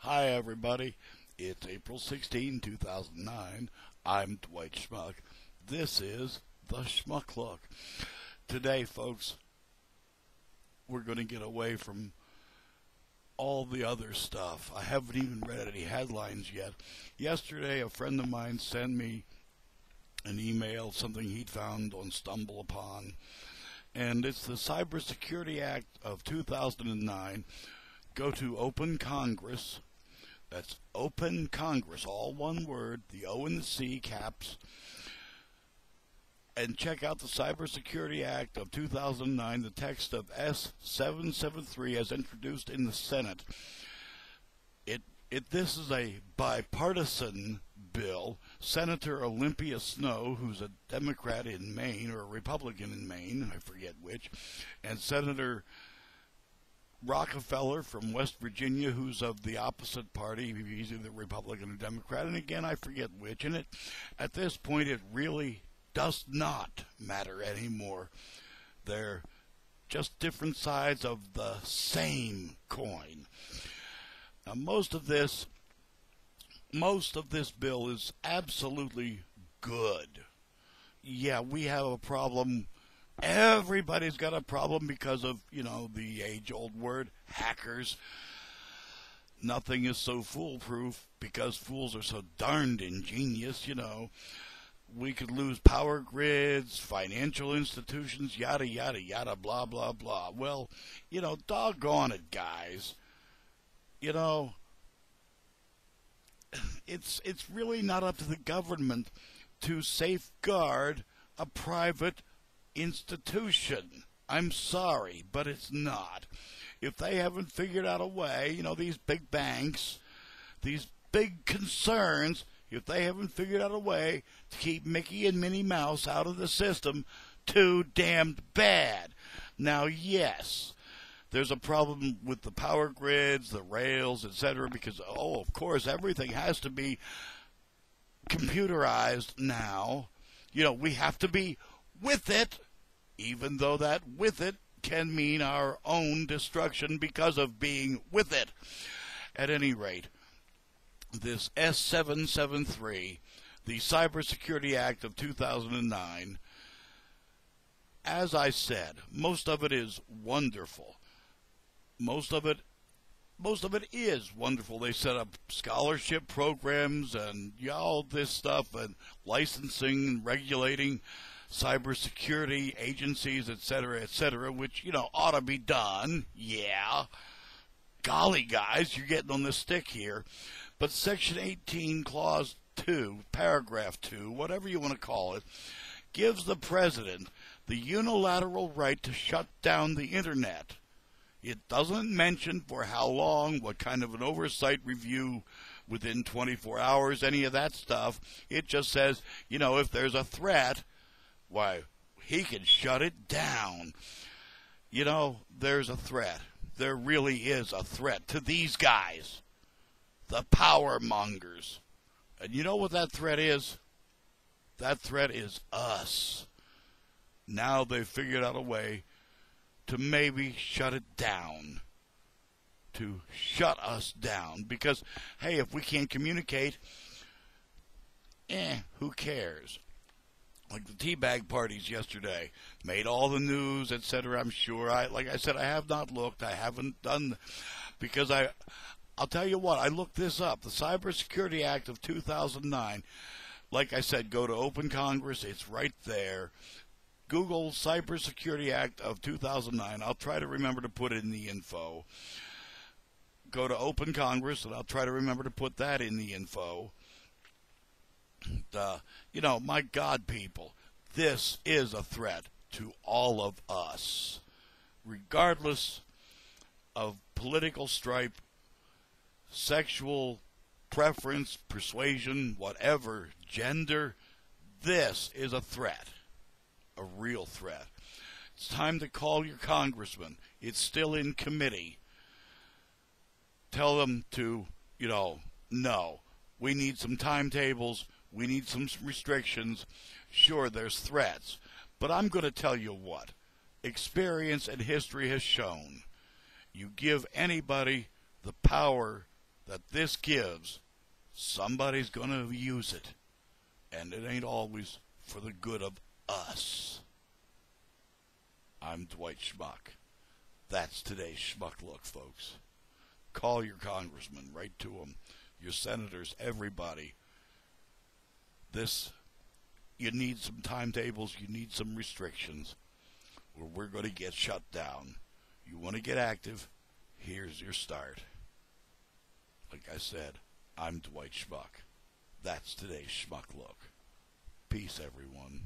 Hi everybody, it's April 16, 2009. I'm Dwight Schmuck. This is the Schmuck Look. Today, folks, we're going to get away from all the other stuff. I haven't even read any headlines yet. Yesterday, a friend of mine sent me an email, something he'd found on StumbleUpon, and it's the Cybersecurity Act of 2009. Go to Open Congress. That's Open Congress, all one word, the O and the C caps, and check out the Cybersecurity Act of 2009, the text of S773 as introduced in the Senate. This is a bipartisan bill. Senator Olympia Snowe, who's a Democrat in Maine, or a Republican in Maine, I forget which, and Senator Rockefeller from West Virginia, who's of the opposite party. He's either Republican or Democrat, and again, I forget which. And at this point, it really does not matter anymore. They're just different sides of the same coin. Now, most of this bill is absolutely good. Yeah, we have a problem. Everybody's got a problem because of, the age-old word, hackers. Nothing is so foolproof because fools are so darned ingenious, We could lose power grids, financial institutions, yada, yada, yada, blah, blah, blah. Well, doggone it, guys. It's really not up to the government to safeguard a private institution. I'm sorry, but it's not. If they haven't figured out a way, these big banks, these big concerns, if they haven't figured out a way to keep Mickey and Minnie Mouse out of the system, too damned bad. Now, yes, there's a problem with the power grids, the rails, etc., because, of course, everything has to be computerized now. We have to be with it, even though that with it can mean our own destruction because of being with it. At any rate, this S773, the Cybersecurity Act of 2009, as I said, most of it is wonderful. Most of it is wonderful. They set up scholarship programs and all this stuff, and licensing and regulating cybersecurity agencies, etc., which, ought to be done. Yeah. Golly, guys, you're getting on the stick here. But Section 18, Clause 2, Paragraph 2, whatever you want to call it, gives the president the unilateral right to shut down the Internet. It doesn't mention for how long, what kind of an oversight review within 24 hours, any of that stuff. It just says, if there's a threat, why, he can shut it down. There's a threat. There really is a threat to these guys, the power mongers. And you know what that threat is? That threat is us. Now they've figured out a way to maybe shut it down, to shut us down. Because, hey, if we can't communicate, who cares? Like the teabag parties yesterday made all the news, etc. I'm sure. Like I said, I have not looked. I haven't done, because I'll tell you what, I looked this up. The Cybersecurity Act of 2009, like I said, go to Open Congress. It's right there. Google Cybersecurity Act of 2009. I'll try to remember to put it in the info. Go to Open Congress, and I'll try to remember to put that in the info. My God, people, this is a threat to all of us, regardless of political stripe, sexual preference, persuasion, whatever, gender. This is a threat. A real threat. It's time to call your congressman. It's still in committee. Tell them to, no. We need some timetables. We need some restrictions. Sure, there's threats. But I'm going to tell you what. Experience and history has shown. You give anybody the power that this gives, somebody's going to use it. And it ain't always for the good of us. I'm Dwight Schmuck. That's today's Schmuck Look, folks. Call your congressman, write to them, your senators, everybody. You need some timetables, you need some restrictions, or we're going to get shut down. You want to get active? Here's your start. Like I said, I'm Dwight Schmuck. That's today's Schmuck Look. Peace, everyone.